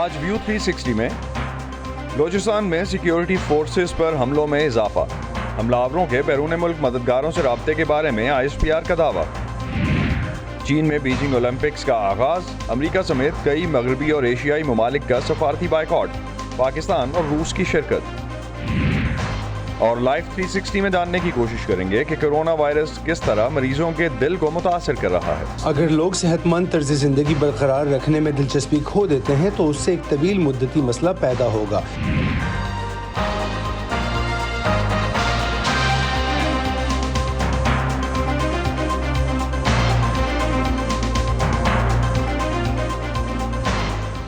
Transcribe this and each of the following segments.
آج ویو 360 میں بلوچستان میں سیکیورٹی فورسز پر حملوں میں اضافہ، حملہ آوروں کے بیرون ملک مددگاروں سے رابطے کے بارے میں ISPR کا دعویٰ۔ چین میں بیجنگ اولمپکس کا آغاز، امریکہ سمیت کئی مغربی اور ایشیائی ممالک کا سفارتی بائیکاٹ، پاکستان اور روس کی شرکت۔ اور لائف 360 میں جاننے کی کوشش کریں گے کہ کرونا وائرس کس طرح مریضوں کے دل کو متاثر کر رہا ہے۔ اگر لوگ صحت مند طرز زندگی برقرار رکھنے میں دلچسپی کھو دیتے ہیں تو اس سے ایک طویل مدتی مسئلہ پیدا ہوگا۔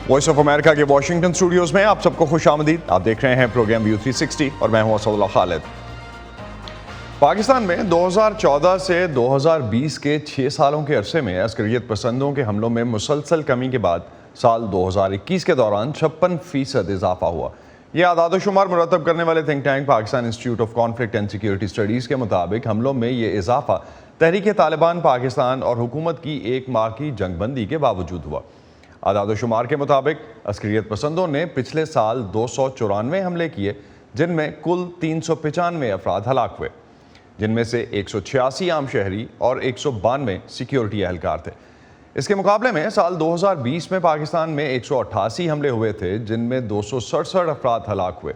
وائس آف امریکہ کے واشنگٹن اسٹوڈیوز میں آپ سب کو خوش آمدید۔ آپ دیکھ رہے ہیں پروگرام ویو 360 اور میں ہوں اسد اللہ خالد۔ پاکستان میں 2014 سے 2020 کے 6 سالوں کے عرصے میں عسکریت پسندوں کے حملوں میں مسلسل کمی کے بعد سال 2021 کے دوران 56% اضافہ ہوا۔ یہ اعداد و شمار مرتب کرنے والے think tank Pakistan institute of conflict and security studies کے مطابق حملوں میں یہ اضافہ تحریک طالبان پاکستان اور حکومت کی 1 ماہ کی جنگ بندی کے باوجود ہوا۔ اعداد و شمار کے مطابق عسکریت پسندوں نے پچھلے سال 294 حملے کیے، جن میں کل 395 افراد ہلاک ہوئے، جن میں سے 186 عام شہری اور 192 سیکیورٹی اہلکار تھے۔ اس کے مقابلے میں سال 2020 میں پاکستان میں 188 حملے ہوئے تھے، جن میں 267 افراد ہلاک ہوئے۔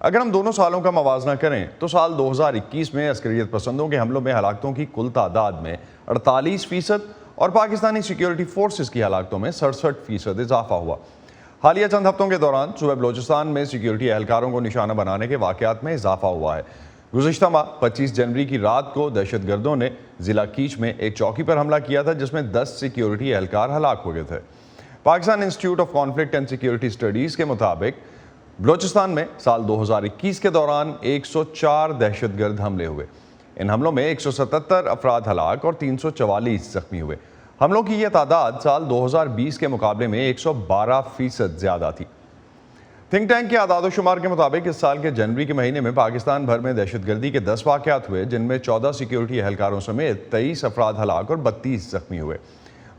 اگر ہم دونوں سالوں کا موازنہ کریں تو سال 2021 میں عسکریت پسندوں کے حملوں میں ہلاکتوں کی کل تعداد میں 48% اور پاکستانی سیکیورٹی فورسز کی ہلاکتوں میں 67% اضافہ ہوا۔ حالیہ چند ہفتوں کے دوران صوبہ بلوچستان میں سیکیورٹی اہلکاروں کو نشانہ بنانے کے واقعات میں اضافہ ہوا ہے۔ گزشتہ ماہ 25 جنوری کی رات کو دہشت گردوں نے ضلع کیچ میں ایک چوکی پر حملہ کیا تھا، جس میں 10 سیکیورٹی اہلکار ہلاک ہو گئے تھے۔ Pakistan institute of conflict and security studies کے مطابق بلوچستان میں سال 2021 کے دوران 104 دہشت گرد حملے ہوئے۔ ان حملوں میں 177 افراد ہلاک اور 344 زخمی ہوئے۔ حملوں کی یہ تعداد سال 2020 کے مقابلے میں 112% زیادہ تھی۔ تھنک ٹینک کے اعداد و شمار کے مطابق اس سال کے جنوری کے مہینے میں پاکستان بھر میں دہشت گردی کے 10 واقعات ہوئے، جن میں 14 سیکیورٹی اہلکاروں سمیت 23 افراد ہلاک اور 32 زخمی ہوئے۔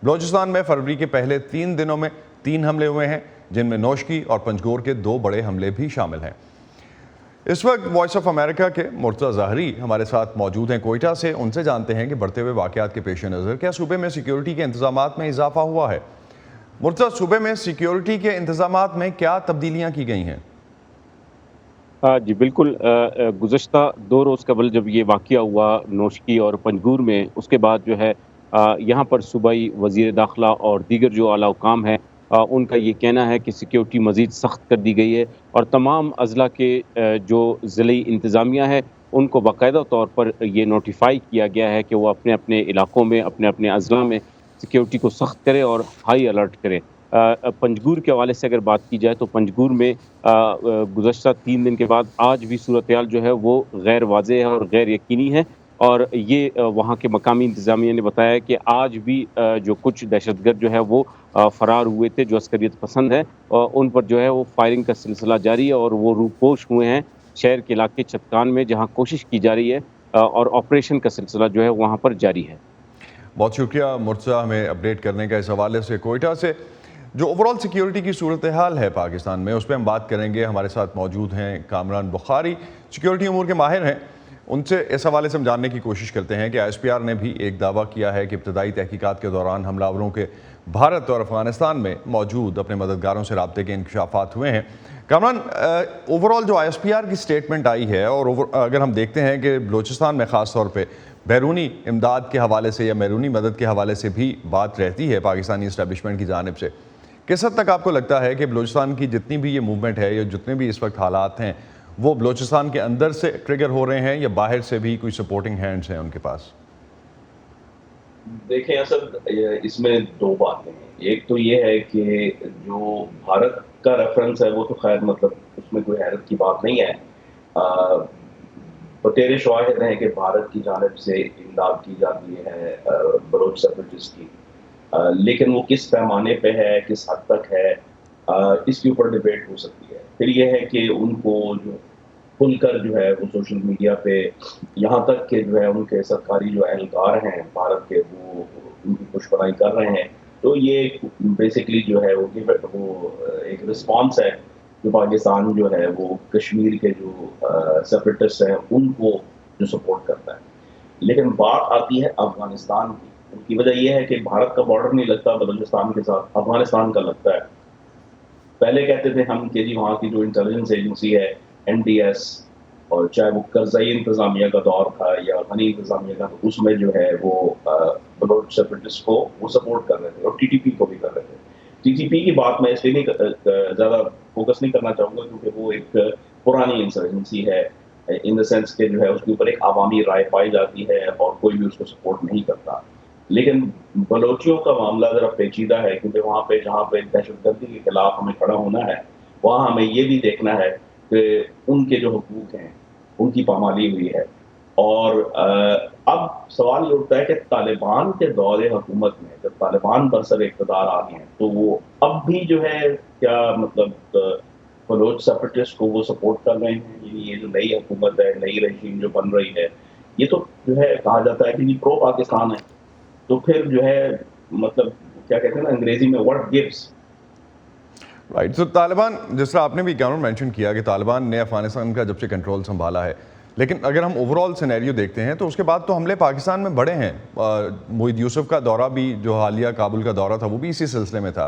بلوچستان میں فروری کے پہلے 3 دنوں میں 3 حملے ہوئے ہیں، جن میں نوشکی اور پنجگور کے 2 بڑے حملے بھی شامل ہیں۔ اس وقت وائس آف امریکہ کے مرتضی ظاہری ہمارے ساتھ موجود ہیں کوئٹہ سے۔ ان سے جانتے ہیں کہ بڑھتے ہوئے واقعات کے پیش نظر کیا صوبے میں سیکیورٹی کے انتظامات میں اضافہ ہوا ہے؟ مرتضی، صوبے میں سیکیورٹی کے انتظامات میں کیا تبدیلیاں کی گئی ہیں؟ جی بالکل، گزشتہ 2 روز قبل جب یہ واقعہ ہوا نوشکی اور پنجگور میں، اس کے بعد جو ہے یہاں پر صوبائی وزیر داخلہ اور دیگر جو اعلیٰ حکام ہیں ان کا یہ کہنا ہے کہ سیکیورٹی مزید سخت کر دی گئی ہے اور تمام اضلاع کے جو ضلعی انتظامیہ ہے ان کو باقاعدہ طور پر یہ نوٹیفائی کیا گیا ہے کہ وہ اپنے اپنے علاقوں میں اپنے اپنے اضلاع میں سیکیورٹی کو سخت کرے اور ہائی الرٹ کرے۔ پنجگور کے حوالے سے اگر بات کی جائے تو پنجگور میں گزشتہ 3 دن کے بعد آج بھی صورتحال جو ہے وہ غیر واضح ہے اور غیر یقینی ہے، اور یہ وہاں کے مقامی انتظامیہ نے بتایا کہ آج بھی جو کچھ دہشت گرد جو ہے وہ فرار ہوئے تھے، جو عسکریت پسند ہیں، ان پر جو ہے وہ فائرنگ کا سلسلہ جاری ہے اور وہ روپوش ہوئے ہیں شہر کے علاقے چتکان میں، جہاں کوشش کی جا رہی ہے اور آپریشن کا سلسلہ جو ہے وہاں پر جاری ہے۔ بہت شکریہ مرتضی ہمیں اپڈیٹ کرنے کا اس حوالے سے کوئٹہ سے۔ جو اوورال سیکیورٹی کی صورتحال ہے پاکستان میں، اس پہ ہم بات کریں گے۔ ہمارے ساتھ موجود ہیں کامران بخاری، سیکیورٹی امور کے ماہر ہیں۔ ان سے اس حوالے سے ہم جاننے کی کوشش کرتے ہیں کہ ISPR نے بھی ایک دعویٰ کیا ہے کہ ابتدائی تحقیقات کے دوران حملہ آوروں کے بھارت اور افغانستان میں موجود اپنے مددگاروں سے رابطے کے انکشافات ہوئے ہیں۔ کامران، اوورال جو ISPR کی سٹیٹمنٹ آئی ہے، اور اگر ہم دیکھتے ہیں کہ بلوچستان میں خاص طور پہ بیرونی امداد کے حوالے سے یا بیرونی مدد کے حوالے سے بھی بات رہتی ہے پاکستانی اسٹیبلشمنٹ کی جانب سے، کس حد تک آپ کو لگتا ہے کہ بلوچستان کی جتنی بھی یہ موومنٹ ہے یا جتنے بھی اس وقت حالات ہیں وہ بلوچستان کے اندر سے ٹریگر ہو رہے ہیں یا باہر سے بھی کوئی سپورٹنگ ہینڈز ہیں ان کے پاس؟ دیکھیں اسد، اس میں 2 باتیں ہیں۔ ایک تو یہ ہے کہ جو بھارت کا ریفرنس ہے وہ تو خیر مطلب اس میں کوئی حیرت کی بات نہیں ہے، بتیرے شواہد ہیں کہ بھارت کی جانب سے امداد کی جاتی ہے بلوچ سیپریٹسٹ کی، لیکن وہ کس پیمانے پہ ہے، کس حد تک ہے، اس کے اوپر ڈیبیٹ ہو سکتی ہے۔ پھر یہ ہے کہ ان کو جو کھل کر جو ہے وہ سوشل میڈیا پہ یہاں تک کہ جو ہے ان کے سرکاری جو اہلکار ہیں بھارت کے، وہ ان کی پشپنائی کر رہے ہیں تو یہ بیسکلی جو ہے وہ ایک رسپانس ہے جو پاکستان جو ہے وہ کشمیر کے جو سیپریٹسٹ ہیں ان کو جو سپورٹ کرتا ہے. لیکن بات آتی ہے افغانستان کی. ان کی وجہ یہ ہے کہ بھارت کا بارڈر نہیں لگتا بلوچستان کے ساتھ, افغانستان کا لگتا ہے. پہلے کہتے تھے ہم کہ جی وہاں کی جو انٹیلیجنس ایجنسی ہے NDS, اور چاہے وہ کرزئی انتظامیہ کا دور تھا یا غنی انتظامیہ کا, تو اس میں جو ہے وہ بلوچ سیپریٹسٹ کو وہ سپورٹ کر رہے تھے اور TTP کو بھی کر رہے تھے. TTP کی بات میں اس لیے نہیں زیادہ فوکس نہیں کرنا چاہوں گا کیونکہ وہ ایک پرانی انسرجنسی ہے ان دا سینس کہ جو ہے اس کے اوپر ایک عوامی رائے پائی جاتی ہے اور کوئی بھی اس کو سپورٹ نہیں کرتا. لیکن بلوچیوں کا معاملہ ذرا پیچیدہ ہے کیونکہ وہاں پہ جہاں پہ دہشت گردی کے خلاف ہمیں کھڑا ہونا ہے وہاں ہمیں یہ بھی دیکھنا ہے کہ ان کے جو حقوق ہیں ان کی پامالی ہوئی ہے. اور اب سوال یہ اٹھتا ہے کہ طالبان کے دور حکومت میں جب طالبان برسر اقتدار آ گئے ہیں تو وہ اب بھی جو ہے کیا مطلب بلوچ سیپریٹسٹ کو وہ سپورٹ کر رہے ہیں. یہ جو نئی حکومت ہے, نئی رجیم جو بن رہی ہے, یہ تو جو ہے کہا جاتا ہے کہ یہ پرو پاکستان ہے. تو پھر جو ہے مطلب کیا کہتے ہیں نا انگریزی میں what gives. رائٹ. تو طالبان, جس طرح آپ نے بھی کیمرون مینشن کیا کہ طالبان نے افغانستان کا جب سے کنٹرول سنبھالا ہے, لیکن اگر ہم اوور آل سینیریو دیکھتے ہیں تو اس کے بعد تو حملے پاکستان میں بڑے ہیں. موحد یوسف کا دورہ بھی جو حالیہ کابل کا دورہ تھا وہ بھی اسی سلسلے میں تھا.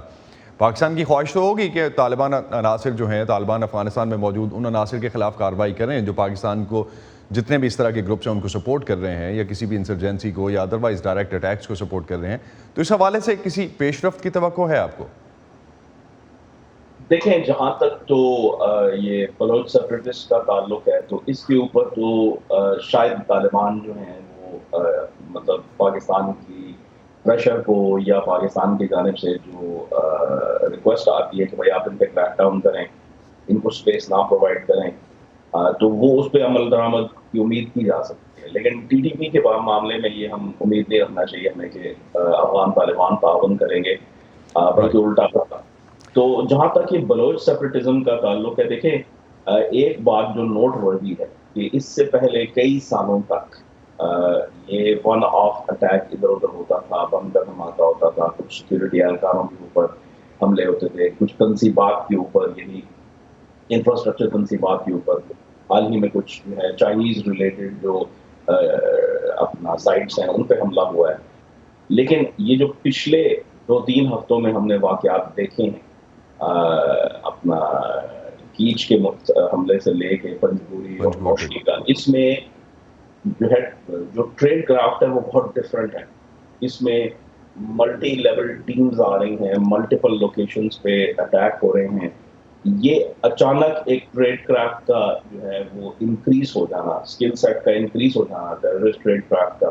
پاکستان کی خواہش تو ہوگی کہ طالبان عناصر جو ہیں, طالبان افغانستان میں موجود ان عناصر کے خلاف کارروائی کریں جو پاکستان کو جتنے بھی اس طرح کے گروپس ہیں ان کو سپورٹ کر رہے ہیں یا کسی بھی انسرجنسی کو یا ادروائز ڈائریکٹ اٹیکس کو سپورٹ کر رہے ہیں. تو اس حوالے سے کسی پیش رفت کی توقع ہے آپ کو؟ دیکھیں جہاں تک تو یہ بلوچ سیپریٹسٹ کا تعلق ہے تو اس کے اوپر تو شاید طالبان جو ہیں وہ مطلب پاکستان کی پریشر کو یا پاکستان کی جانب سے جو ریکویسٹ آتی ہے کہ بھائی آپ ان پہ کریک ڈاؤن کریں, ان کو اسپیس نہ پرووائڈ کریں, تو وہ اس پہ عمل درآمد کی امید کی جا سکتی ہے. لیکن TTP کے معاملے میں یہ ہم امید نہیں رکھنا چاہیے ہمیں کہ افغان طالبان تعاون کریں گے, بلکہ الٹا کرتا. تو جہاں تک یہ بلوچ سیپریٹزم کا تعلق ہے, دیکھیں ایک بات جو نوٹ وردی ہے کہ اس سے پہلے کئی سالوں تک یہ ون آف اٹیک ادھر ادھر ہوتا تھا, بم کا دھماکہ ہوتا تھا, کچھ سیکورٹی اہلکاروں کے اوپر حملے ہوتے تھے, کچھ تنصیبات کے اوپر یعنی انفراسٹرکچر تنصیبات کے اوپر. حال ہی میں کچھ جو ہے چائنیز ریلیٹڈ جو اپنا سائٹس ہیں ان پہ حملہ ہوا ہے. لیکن یہ جو پچھلے 2-3 ہفتوں میں ہم نے واقعات دیکھے ہیں اپنا کیچ کے حملے سے لے کے پنجگوری اور روشنی کا, اس میں جو ہے جو ٹریڈ کرافٹ ہے وہ بہت ڈفرینٹ ہے. اس میں ملٹی لیول ٹیمز آ رہی ہیں, ملٹیپل لوکیشنز پہ اٹیک ہو رہے ہیں. یہ اچانک ایک ٹریڈ کرافٹ کا جو ہے وہ انکریز ہو جانا, اسکل سیٹ کا انکریز ہو جانا ٹیررسٹ ٹریڈ کرافٹ کا,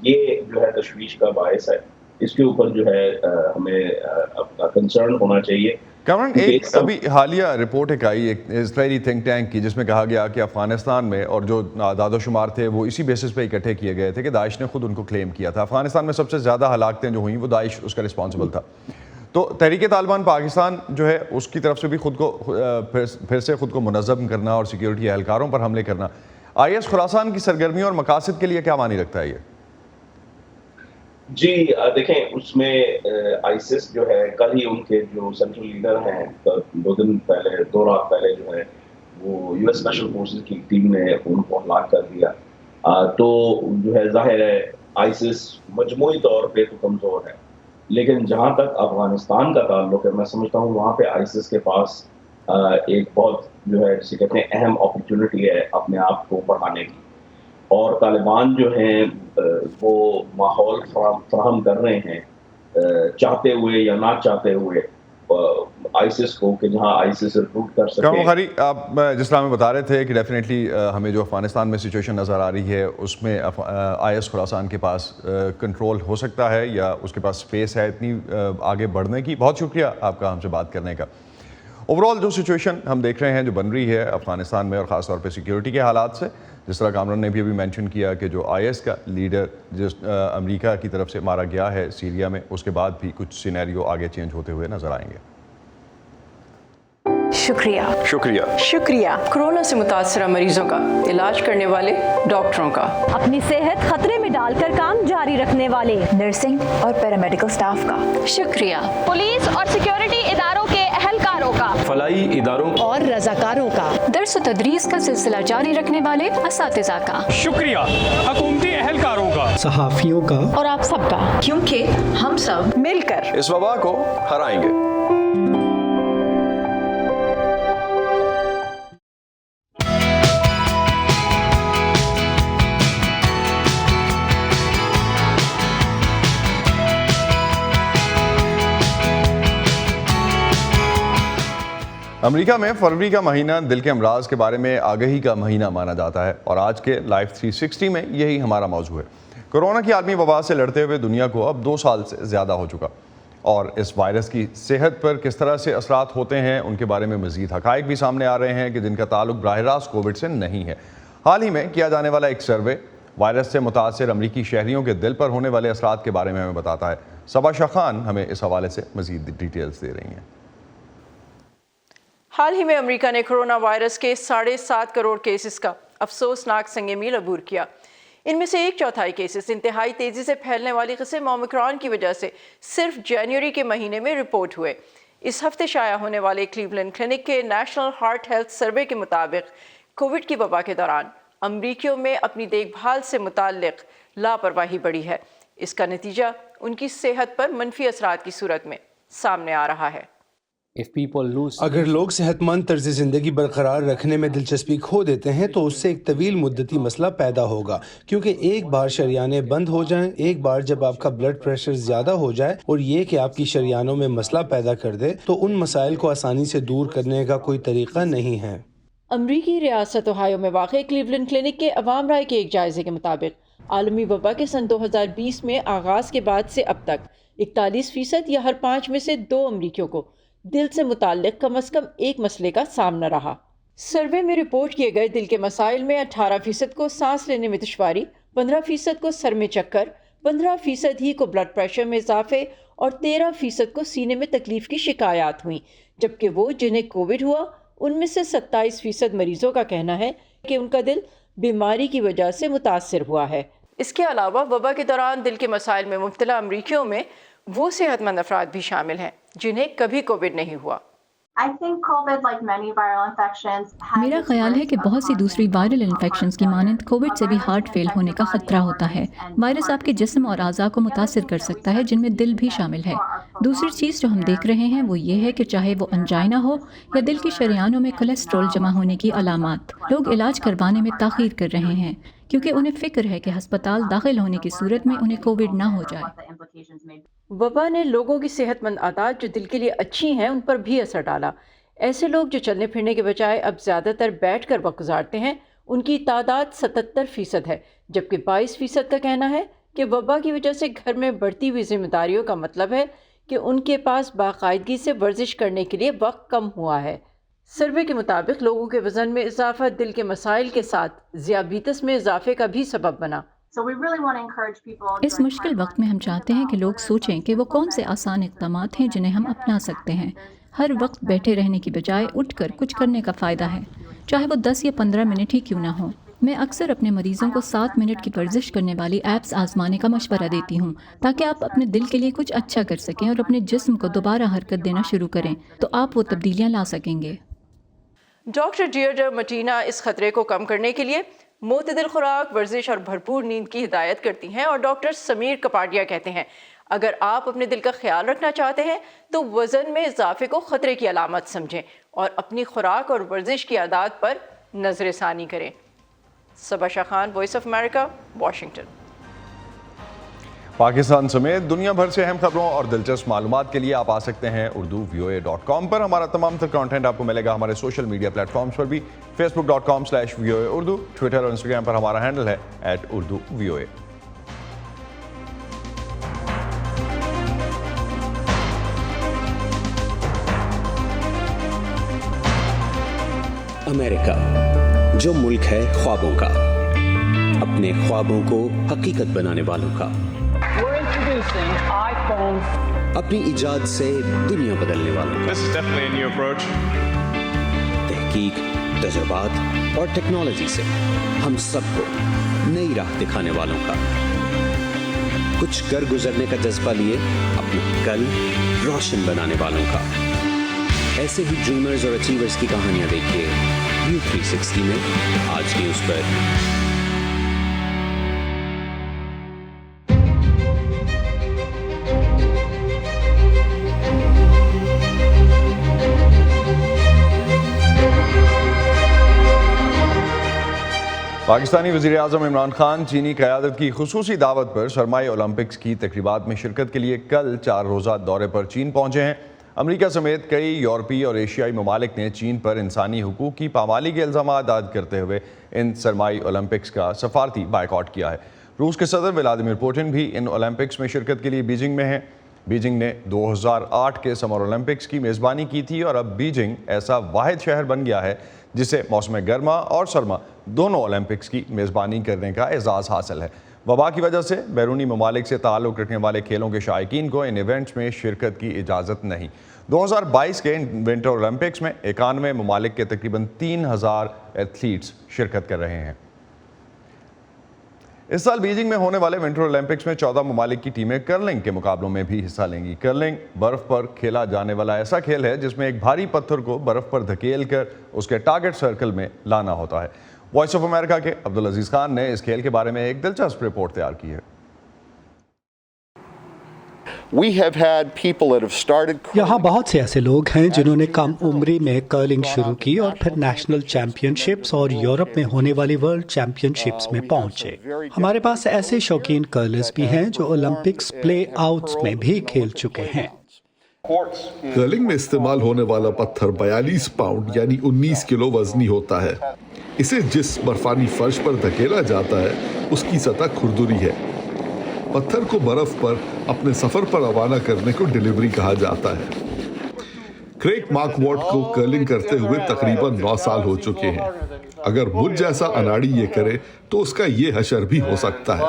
یہ جو ہے تشویش کا باعث ہے. اس کے اوپر جو ہے ہمیں اپنا کنسرن ہونا چاہیے. کامران, ایک ابھی حالیہ رپورٹ ایک آئی ایک اسرائیلی تھنک ٹینک کی, جس میں کہا گیا کہ افغانستان میں, اور جو اعداد و شمار تھے وہ اسی بیسس پہ اکٹھے کیے گئے تھے کہ داعش نے خود ان کو کلیم کیا تھا, افغانستان میں سب سے زیادہ ہلاکتیں جو ہوئیں وہ داعش اس کا رسپانسبل تھا. تو تحریک طالبان پاکستان جو ہے اس کی طرف سے بھی خود کو پھر سے خود کو منظم کرنا اور سیکیورٹی اہلکاروں پر حملے کرنا, IS خراسان کی سرگرمیوں اور مقاصد کے لیے کیا معنی رکھتا ہے یہ؟ جی دیکھیں اس میں ISIS جو ہے کل ہی ان کے جو سینٹرل لیڈر ہیں 2 دن پہلے 2 رات پہلے جو ہے وہ US اسپیشل فورسز کی ٹیم نے ان کو ہلاک کر دیا. تو جو ہے ظاہر ہے ISIS مجموعی طور پہ تو کمزور ہے, لیکن جہاں تک افغانستان کا تعلق ہے میں سمجھتا ہوں وہاں پہ ISIS کے پاس ایک بہت جو ہے جسے کہتے ہیں اہم اپرچونٹی ہے اپنے آپ کو بڑھانے کی. اور طالبان جو ہیں وہ ماحول فراہم کر رہے ہیں چاہتے ہوئے یا نہ چاہتے ہوئے ISIS کو کہ جہاں ISIS ریکروٹ کر سکے. کامران بخاری, آپ جس طرح ہمیں بتا رہے تھے کہ ڈیفینیٹلی ہمیں جو افغانستان میں سچویشن نظر آ رہی ہے اس میں IS خراسان کے پاس کنٹرول ہو سکتا ہے یا اس کے پاس سپیس ہے اتنی آگے بڑھنے کی. بہت شکریہ آپ کا ہم سے بات کرنے کا. اوور آل جو سچویشن ہم دیکھ رہے ہیں جو بن رہی ہے افغانستان میں اور خاص طور پہ سیکیورٹی کے حالات سے, جس طرح کامران نے بھی ابھی مینشن کیا کہ جو IS کا لیڈر جس امریکہ کی طرف سے مارا گیا ہے سیریا میں, اس کے بعد بھی کچھ سینیریو آگے چینج ہوتے ہوئے نظر آئیں گے. शुक्रिया। शुक्रिया। शुक्रिया कोरोना से मुतासरा मरीजों का, इलाज करने वाले डॉक्टरों का, अपनी सेहत खतरे में डालकर काम जारी रखने वाले नर्सिंग और पैरामेडिकल स्टाफ का शुक्रिया। पुलिस और सिक्योरिटी इदारों के अहलकारों का, फलाही इदारों और रजाकारों का, दर्स व तदरीस का सिलसिला जारी रखने वाले असातिज़ा का, शुक्रिया। हुकूमती अहलकारों का, सहाफियों का, और आप सबका, क्योंकि हम सब मिलकर इस वबा को हराएंगे। अमेरिका में फरवरी का महीना दिल के अमराज के बारे में आगाही का महीना माना जाता है और आज के लाइव 360 में यही हमारा मौजू है। कोरोना की आलमी वबा से लड़ते हुए दुनिया को अब 2 साल से ज़्यादा हो चुका और इस वायरस की सेहत पर किस तरह से असरात होते हैं उनके बारे में मज़ीद हक़ाइक़ भी सामने आ रहे हैं कि जिनका ताल्लुक बराह रास्त कोविड से नहीं है। हाल ही में किया जाने वाला एक सर्वे वायरस से मुतासर अमरीकी शहरियों के दिल पर होने वाले असरात के बारे में हमें बताता है। सबा शाह खान हमें इस हवाले से मज़ीद डिटेल्स दे रही हैं। हाल ही में अमेरिका ने कोरोना वायरस के 7.5 करोड़ केसेस का अफसोसनाक संग मील अबूर किया। इनमें से 1/4 केसेस इंतहाई तेज़ी से फैलने वाली किस्म ओमिक्रॉन की वजह से सिर्फ जनवरी के महीने में रिपोर्ट हुए। इस हफ्ते शाया होने वाले क्लीवलैंड क्लिनिक के नेशनल हार्ट हेल्थ सर्वे के मुताबिक कोविड की वबा के दौरान अमरीकियों में अपनी देखभाल से मुताल्लिक लापरवाही बढ़ी है। इसका नतीजा उनकी सेहत पर मनफी असरात की सूरत में सामने आ रहा है। अगर लोग सेहतमंद तर्ज ज़िंदगी बरकरार रखने में दिलचस्पी खो देते हैं तो उससे एक तवील मुद्दती मसला पैदा होगा, क्योंकि एक बार शरियानें बंद हो जाएं, एक बार जब आपका ब्लड प्रेशर ज़्यादा हो जाए और ये कि आपकी शरियानों में मसला पैदा कर दे तो उन मसाइल को आसानी से दूर करने का कोई तरीका नहीं है। अमरीकी रियासत ओहायो में वाक़ क्लीवलैंड क्लिनिक के अवाम राय के एक जायजे के मुताबिक आलमी वबा के सन 2020 में आगाज़ के बाद से अब तक 41% या हर 5 में से 2 अमरीकियों को दिल से मुताल्लिक कम अज़ कम एक मसले का सामना रहा। सर्वे में रिपोर्ट किए गए दिल के मसाइल में 18% को सांस लेने में दुश्वारी, 15% को सर में चक्कर, 15% ही को ब्लड प्रेशर में इजाफे और 13% को सीने में तकलीफ की शिकायत हुई, जबकि वो जिन्हें कोविड हुआ उनमें से 27% मरीजों का कहना है कि उनका दिल बीमारी की वजह से मुतासर हुआ है। इसके अलावा वबा के दौरान दिल के मसाइल में मुब्तला अमरीकियों में वो सेहतमंद अफराद भी शामिल हैं जिन्हें कभी कोविड नहीं हुआ। मेरा ख्याल है कि बहुत सी दूसरी वायरल इन्फेक्शंस की मानंद कोविड से भी हार्ट फेल होने का खतरा होता है। वायरस आपके जिस्म और आज़ा को मुतासिर कर सकता है, जिनमें दिल भी शामिल है। दूसरी चीज़ जो हम देख रहे हैं वो ये है कि चाहे वो अंजाइना हो या दिल की शरियानों में कोलेस्ट्रॉल जमा होने की अलामात, लोग इलाज करवाने में ताख़ीर कर रहे हैं क्योंकि उन्हें फ़िक्र है कि हस्पताल दाखिल होने की सूरत में उन्हें कोविड ना हो जाए। वबा ने लोगों की सेहतमंद आदत जो दिल के लिए अच्छी हैं उन पर भी असर डाला। ऐसे लोग जो चलने फिरने के बजाय अब ज़्यादातर बैठकर वक्त गुजारते हैं, उनकी तादाद 77% है, जबकि 22% का कहना है कि वबा की वजह से घर में बढ़ती हुई जिम्मेदारियों का मतलब है कि उनके पास बाकायदगी से वर्जिश करने के लिए वक्त कम हुआ है। सर्वे के मुताबिक लोगों के वज़न में इजाफा दिल के मसाइल के साथ ज़ियाबीतस में इजाफे का भी सबब बना। इस मुश्किल वक्त में हम चाहते हैं कि लोग सोचें कि वो कौन से आसान इक़दामात हैं जिन्हें हम अपना सकते हैं। हर वक्त बैठे रहने की बजाय उठकर कुछ करने का फ़ायदा है, चाहे वो 10 या 15 मिनट ही क्यों ना हो। मैं अक्सर अपने मरीज़ों को 7 मिनट की वर्जिश करने वाली ऐप्स आजमाने का मशवरा देती हूँ ताकि आप अपने दिल के लिए कुछ अच्छा कर सकें और अपने जिस्म को दोबारा हरकत देना शुरू करें, तो आप वो तब्दीलियाँ ला सकेंगे। डॉक्टर डियर्डा मटीना इस खतरे को कम करने के लिए मोतदिल खुराक, वर्जिश और भरपूर नींद की हिदायत करती हैं। और डॉक्टर समीर कपाडिया कहते हैं, अगर आप अपने दिल का ख्याल रखना चाहते हैं तो वज़न में इजाफे को ख़तरे की अलामत समझें और अपनी खुराक और वर्जिश की आदत पर नज़रसानी करें। Saba Shah Khan, voice of America, Washington. Pakistan समेत दुनिया भर से अहम खबरों और दिलचस्प मालूमात के लिए आप आ सकते हैं urdu.voa.com पर। हमारा तमाम तर कंटेंट आपको मिलेगा हमारे सोशल मीडिया प्लेटफॉर्म्स पर भी, facebook.com/VOA Urdu, ट्विटर और इंस्टाग्राम पर हमारा हैंडल है @urduvoa। अमेरिका, जो मुल्क है ख्वाबों का, अपने ख्वाबों को हकीकत बनाने वालों का, अपनी इजाद से दुनिया बदलने वालों का। तहकीक, तजुर्बात और टेक्नोलॉजी से हम सबको नई राह दिखाने वालों का, कुछ कर गुजरने का जज्बा लिए अपना कल रोशन बनाने वालों का। ऐसे ही ड्रीमर्स और अचीवर्स की कहानियां देखिए व्यू 360 में आज न्यूज़ पर। पाकिस्तानी वज़ीर-ए-आज़म इमरान खान चीनी क़यादत की खुसूसी दावत पर सरमाई ओलंपिक्स की तक़रीबात में शिरकत के लिए कल 4 रोज़ा दौरे पर चीन पहुँचे हैं। अमरीका समेत कई यूरोपीय और एशियाई ममालिक ने चीन पर इंसानी हुकूक की पामाली के इल्ज़ाम आयद करते हुए इन सरमाई ओलंपिक्स का सफारती बायकॉट किया है। रूस के सदर व्लादिमीर पुतिन भी इन ओलंपिक्स में शिरकत के लिए बीजिंग में हैं। बीजिंग ने 2008 के समर ओलंपिक्स की मेज़बानी की थी और अब बीजिंग ऐसा वाहिद शहर बन गया है जिसे मौसम गर्मा और सरमा दोनों ओलंपिक्स की मेज़बानी करने का एजाज़ हासिल है। वबा की वजह से बैरूनी ममालिक से ताल्लुक़ रखने वाले खेलों के शायकीन को इन इवेंट्स में शिरकत की इजाज़त नहीं। 2022 के विंटर ओलंपिक्स में 91 ममालिक के तकरीबन 3000 एथलीट्स शिरकत कर रहे हैं। इस साल बीजिंग में होने वाले विंटर ओलंपिक्स में 14 ममालिक की टीमें कर्लिंग के मुकाबलों में भी हिस्सा लेंगी। कर्लिंग बर्फ पर खेला जाने वाला ऐसा खेल है जिसमें एक भारी पत्थर को बर्फ पर धकेल कर उसके टारगेट सर्कल में लाना होता है। वॉइस ऑफ अमेरिका के अब्दुल अजीज खान ने इस खेल के बारे में एक दिलचस्प रिपोर्ट तैयार की है। यहाँ बहुत से ऐसे लोग हैं जिन्होंने कम उम्री में कर्लिंग शुरू की और फिर नेशनल चैंपियनशिप्स और यूरोप में होने वाली वर्ल्ड चैंपियनशिप्स में पहुंचे। हमारे पास ऐसे शौकीन कर्लर्स भी हैं जो ओलंपिक्स प्ले आउट्स में भी खेल चुके हैं। कर्लिंग में इस्तेमाल होने वाला पत्थर 42 पाउंड यानी 19 किलो वजनी होता है। इसे जिस बर्फानी फर्श पर धकेला जाता है उसकी सतह खुरदुरी है। पत्थर को बर्फ पर अपने सफर पर रवाना करने को डिलीवरी कहा जाता है। क्रेग मार्कवॉट को कर्लिंग करते हुए तकरीबन 9 साल हो चुके हैं। अगर मुझ जैसा अनाड़ी ये करे तो उसका ये हशर भी हो सकता है।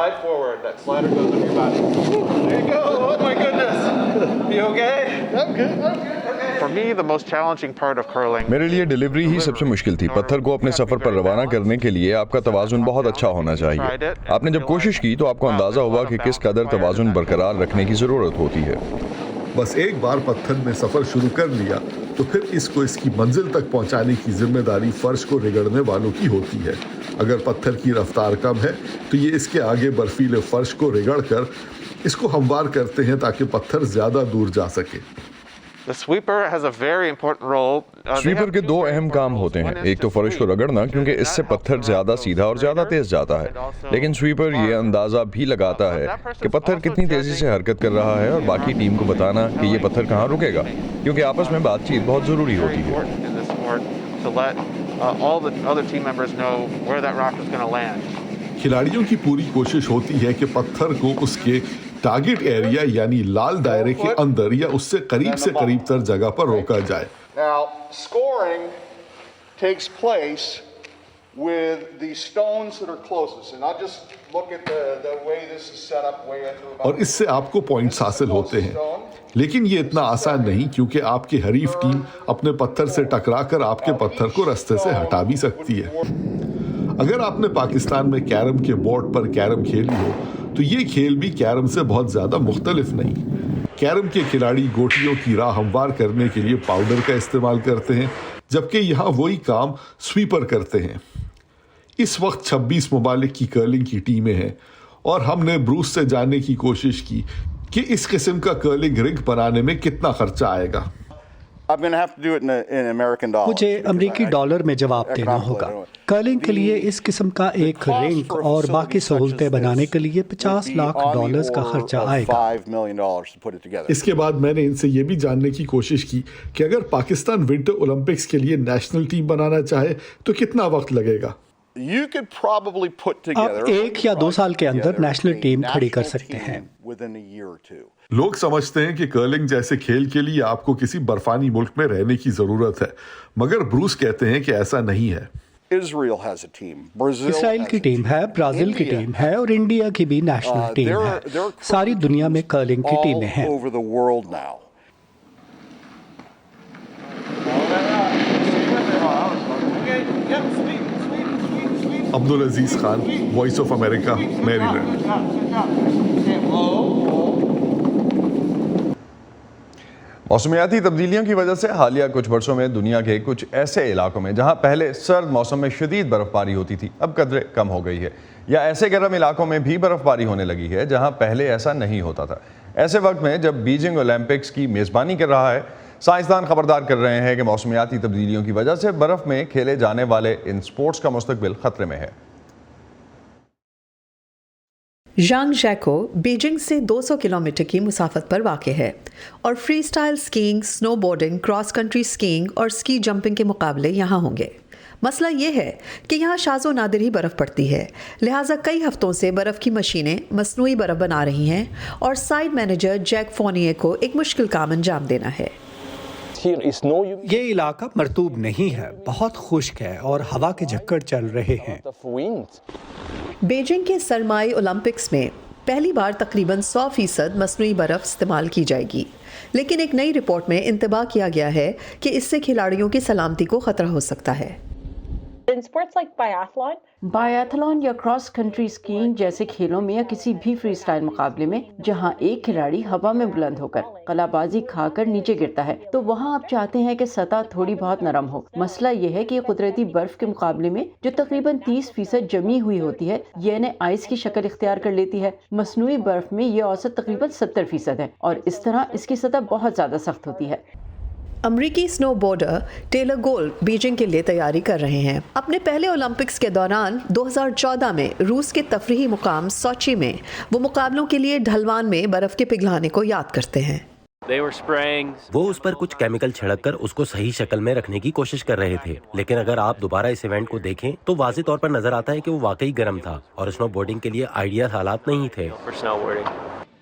मेरे लिए डिलीवरी ही सबसे मुश्किल थी। पत्थर को अपने सफर पर रवाना करने के लिए आपका तवाजुन बहुत अच्छा होना चाहिए। आपने जब कोशिश की तो आपको अंदाजा हुआ कि किस कदर तवाजुन बरकरार रखने की जरूरत होती है। बस एक बार पत्थर ने सफर शुरू कर लिया तो फिर इसको इसकी मंजिल तक पहुंचाने की जिम्मेदारी फर्श को रगड़ने वालों की होती है। अगर पत्थर की रफ्तार कम है तो ये इसके आगे बर्फीले फर्श को रगड़ कर इसको हमवार करते हैं ताकि पत्थर ज्यादा दूर जा सके। स्वीपर के 2 अहम काम होते हैं। एक तो फर्श को रगड़ना, क्योंकि इससे पत्थर ज्यादा सीधा और ज्यादा तेज जाता है, लेकिन स्वीपर ये अंदाजा भी लगाता है कि पत्थर कितनी तेजी से हरकत कर रहा है और बाकी टीम को बताना कि ये पत्थर कहाँ रुकेगा, क्योंकि आपस में बातचीत बहुत जरूरी होती है। खिलाड़ियों की पूरी कोशिश होती है कि पत्थर को उसके टारगेट एरिया यानी लाल दायरे के अंदर या उससे करीब से करीब तर जगह पर रोका जाए। और इससे आपको पॉइंट्स हासिल होते हैं, लेकिन ये इतना आसान नहीं, क्योंकि आपकी हरीफ टीम अपने पत्थर से टकराकर आपके पत्थर को रास्ते से हटा भी सकती है। अगर आपने पाकिस्तान में कैरम के बोर्ड पर कैरम खेली हो तो ये खेल भी कैरम से बहुत ज्यादा मुख्तलिफ नहीं। कैरम के खिलाड़ी गोटियों की राह हमवार करने के लिए पाउडर का इस्तेमाल करते हैं, जबकि यहाँ वही काम स्वीपर करते हैं। इस वक्त 26 ममालिक की कर्लिंग की टीमें हैं और हमने ब्रूस से जानने की कोशिश की कि इस किस्म का कर्लिंग रिग बनाने में कितना खर्चा आएगा। मुझे अमेरिकी डॉलर में जवाब देना होगा। कर्लिंग के लिए इस किस्म का एक रिंग और बाकी सहूलतें बनाने के लिए $50 लाख का खर्चा आएगा। इसके बाद मैंने इनसे ये भी जानने की कोशिश की कि अगर पाकिस्तान विंटर ओलंपिक्स के लिए नेशनल टीम बनाना चाहे तो कितना वक्त लगेगा। आप 1 या 2 साल के अंदर नेशनल टीम खड़ी कर सकते हैं। लोग समझते हैं कि कर्लिंग जैसे खेल के लिए आपको किसी बर्फानी मुल्क में रहने की जरूरत है, मगर ब्रूस कहते हैं कि ऐसा नहीं है। इसराइल की टीम है, ब्राजील की टीम है और इंडिया की भी नेशनल टीम है। सारी दुनिया में कर्लिंग की टीमें हैं। Abdul Aziz Khan, voice of America, Maryland. मौसमियाती तब्दीलियों की वजह से हालिया कुछ वर्षों में दुनिया के कुछ ऐसे इलाकों में जहां पहले सर्द मौसम में शदीद बर्फबारी होती थी अब कदरे कम हो गई है, या ऐसे गर्म इलाकों में भी बर्फबारी होने लगी है जहां पहले ऐसा नहीं होता था। ऐसे वक्त में जब बीजिंग ओलंपिक्स की मेज़बानी कर रहा है, साइंसदान खबरदार कर रहे हैं कि मौसमियाती तब्दीलियों की वजह से बर्फ में खेले जाने वाले इन स्पोर्ट्स का मुस्तकबिल खतरे में है। ज़ांगज़ेको बीजिंग से 200 किलोमीटर की मुसाफत पर वाक़ है और free style skiing, snowboarding, cross country skiing और स्की जंपिंग के मुकाबले यहाँ होंगे। मसला ये है कि यहाँ शाज़ो नादिर ही बर्फ़ पड़ती है, लिहाजा कई हफ्तों से बर्फ़ की मशीनें मसनूई बर्फ़ बना रही हैं और साइट मैनेजर जैक फोनिए को एक मुश्किल काम अंजाम देना है। ये इलाका मरतूब नहीं है, बहुत खुश्क है और हवा के झक्कड़ चल रहे हैं। बीजिंग के सरमाई ओलंपिक्स में पहली बार तकरीबन 100% मसनूई बर्फ़ इस्तेमाल की जाएगी, लेकिन एक नई रिपोर्ट में इंतबाह किया गया है कि इससे खिलाड़ियों की सलामती को खतरा हो सकता है। बायथलॉन या क्रॉस कंट्री स्कीइंग जैसे खेलों में या किसी भी फ्री स्टाइल मुकाबले में जहां एक खिलाड़ी हवा में बुलंद होकर कलाबाजी खाकर नीचे गिरता है, तो वहां आप चाहते हैं कि सतह थोड़ी बहुत नरम हो। मसला ये है कि कुदरती बर्फ के मुकाबले में जो तकरीबन 30% जमी हुई होती है, यानी आइस की शक्ल इख्तियार कर लेती है। मसनूई बर्फ में ये औसत तकरीबन 70% है और इस तरह इसकी सतह बहुत ज्यादा सख्त होती है। अमरीकी स्नोबोर्डर टेलर गोल्ड बीजिंग के लिए तैयारी कर रहे हैं। अपने पहले ओलंपिक्स के दौरान 2014 में रूस के तफरीही मुकाम सोची में वो मुकाबलों के लिए ढलवान में बर्फ के पिघलाने को याद करते हैं। वो उस पर कुछ केमिकल छिड़क कर उसको सही शक्ल में रखने की कोशिश कर रहे थे, लेकिन अगर आप दोबारा इस इवेंट को देखें तो वाज़ेह तौर पर नजर आता है कि वो वाकई गर्म था और स्नो बोर्डिंग के लिए आइडियल हालात नहीं थे।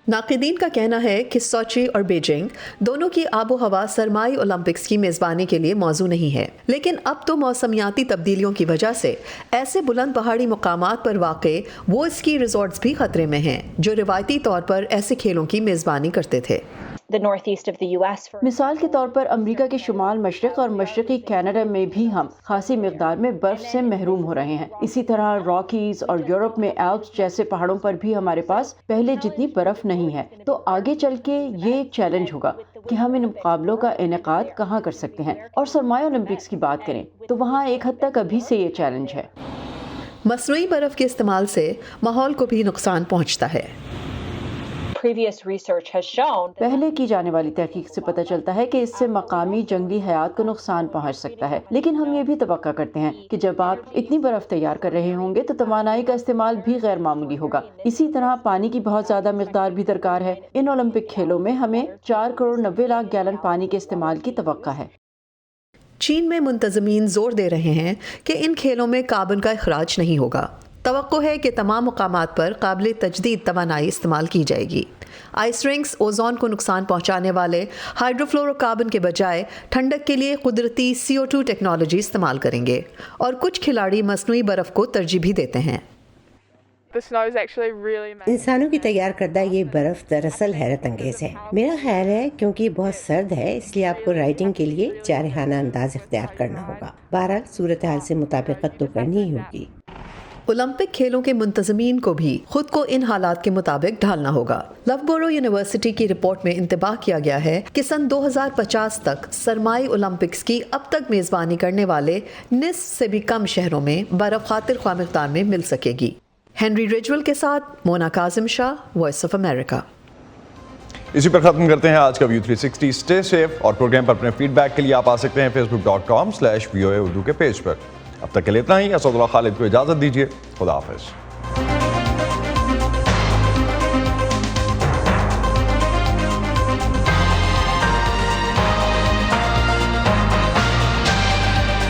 नाक़िदीन का कहना है कि सोची और बीजिंग दोनों की आबो हवा सरमाई ओलंपिक्स की मेज़बानी के लिए मौजू नहीं है, लेकिन अब तो मौसमियाती तब्दीलियों की वजह से ऐसे बुलंद पहाड़ी मुकामात पर वाक़े वो स्की रिजॉर्ट्स भी खतरे में हैं जो रिवायती तौर पर ऐसे खेलों की मेज़बानी करते थे। मिसाल के तौर पर अमेरिका के शुमाल मशरक़ और मशरक़ी कनाडा में भी हम खासी मिक़दार में बर्फ से महरूम हो रहे हैं। इसी तरह रॉकीज और यूरोप में एल्प्स जैसे पहाड़ों पर भी हमारे पास पहले जितनी बर्फ नहीं है। तो आगे चल के ये एक चैलेंज होगा कि हम इन मुकाबलों का इनेकाद कहाँ कर सकते हैं। और सरमाई ओलंपिक्स की बात करें तो वहाँ एक हद तक अभी से ये चैलेंज है। मसनूई बर्फ के इस्तेमाल से माहौल को भी नुकसान पहुँचता है। पहले की जाने वाली तहकीक से पता चलता है कि इससे मकामी जंगली हयात को नुकसान पहुंच सकता है, लेकिन हम ये भी तवक्का करते हैं कि जब आप इतनी बर्फ तैयार कर रहे होंगे तो तवानाई का इस्तेमाल भी गैर मामूली होगा। इसी तरह पानी की बहुत ज्यादा मिकदार भी दरकार है। इन ओलंपिक खेलों में हमें 4 करोड़ 90 लाख गैलन पानी के इस्तेमाल की तवक्का है। चीन में मुंतज़मीन जोर दे रहे हैं कि इन खेलों में कार्बन का इखराज नहीं होगा। तवक्को है कि तमाम मुकामात पर काबिल तजदीद तवानाई इस्तेमाल की जाएगी। आइस रिंक्स ओजोन को नुकसान पहुंचाने वाले हाइड्रोफ्लोरोकार्बन के बजाय ठंडक के लिए कुदरती CO2 टेक्नोलॉजी इस्तेमाल करेंगे और कुछ खिलाड़ी मसनूई बर्फ को तरजीह भी देते हैं। इंसानों की तैयार करदा ये बर्फ दरअसल हैरत अंगेज है। मेरा ख्याल है क्योंकि बहुत सर्द है इसलिए आपको राइडिंग के लिए जारहाना अंदाज इख्तियार करना होगा। बहरहाल सूरत हाल से मुताबिकत तो करनी ही होगी। ओलंपिक खेलों के मुंतज़मीन को भी खुद को इन हालात के मुताबिक ढालना होगा। लवबोरो यूनिवर्सिटी की रिपोर्ट में इंतबाह किया गया है कि सन 2050 तक सरमाई ओलंपिक्स की अब तक मेज़बानी करने वाले निस्फ से भी कम शहरों में बर्फ खातिर ख्वाह मिक़दार में मिल सकेगी। हेनरी रिजवेल के साथ Mona Kazim Shah, voice of America. इसी पर खत्म करते हैं आज का व्यू 360। स्टे सेफ और प्रोग्राम पर अपने फीडबैक के लिए आप आ सकते हैं facebook.com/VOA उर्दू के पेज पर। अब तक के लिए इतना ही। असदुल्लाह खालिद को इजाज़त दीजिए। खुदा हाफिज़।